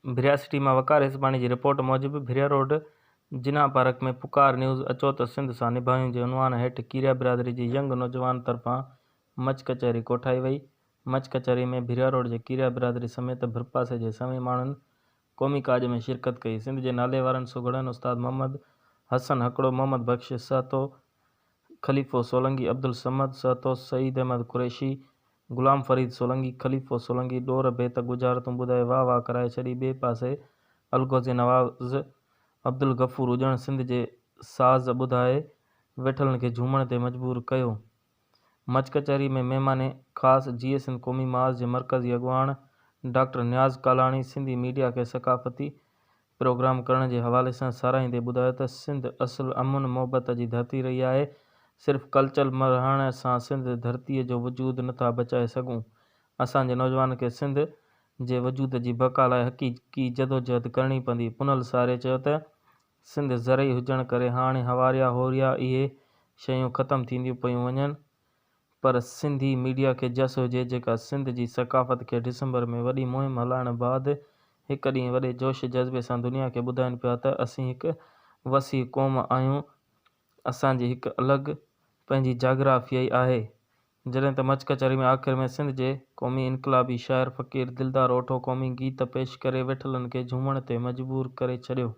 83 मां वकार हिसबाणी जी रिपोर्ट मूजिबि भिरिया रोड जिना पार्क में पुकार न्यूज़ अचो त सिंध सां निभायूं जे उनवान हेठि कीरिया बिरादरी जी यंग नौजवान तरफ़ां मच कचहरी कोठाई वई। मच कचहरी में भिरिया रोड जे कीरिया बिरादरी समेत भरपासे जे सभी माण्हुनि क़ौमी काज में शिरकत कई। सिंध जे नाले वारनि सुगड़नि उस्ताद मोहम्मद हसन हकड़ो, मोहम्मद बख्श सहतो, खलीफ़ो सोलंकी, अब्दुल समद सहतो, सईद अहमद कुरैशी, गुलाम फरीद सोलंकी, खलीफ़ो सोलंकी ॾोर बेत गुजारतूं ॿुधाए वाह वाह कराए छॾी। ॿिए पासे अलगोज़े नवाज़ अब्दुल गफ़ूर उजण सिंध जे साज़ ॿुधाए वेठलनि खे झूमण ते मजबूर कयो। मच कचहरी में महिमान ख़ासि GSN क़ौमी माज़ जे मरकज़ी अॻुवाण डॉक्टर नियाज़ कालाणी सिंधी मीडिया खे सक़ाफ़ती प्रोग्राम करण जे हवाले सां साराहींदे ॿुधायो त सिंध असुल अमन मोहबत जी धरती रही आहे। सिर्फ़ कल्चर मरण सां सिंध धरतीअ जो वजूद नथा बचाए सघूं। असांजे नौजवान खे सिंध जे वजूद जी बका लाइ हक़ीक़ी जदोजहद करणी पवंदी। पुनल सारे चयो त सिंध ज़रई हुजण करे हाणे हवारिया होरिया इहे शयूं ख़तमु थींदियूं पियूं वञनि, पर सिंधी मीडिया खे जस हुजे जेका सिंध जी सक़ाफ़त खे डिसंबर में वॾी मुहिम हलाइण बैदि हिकु ॾींहुं वॾे जोश जज़्बे सां दुनिया खे ॿुधाइनि पिया त असीं हिकु वसी क़ौम आहियूं, असांजी हिकु अलॻि पंहिंजी जाग्राफ़िया आहे। जॾहिं त मच कचहरी में आख़िर में सिंध जे क़ौमी इनक़लाबी शाइर फ़क़ीर दिलदार ओठो क़ौमी गीत पेश करे वेठलनि खे झूमण ते मजबूर करे छॾियो।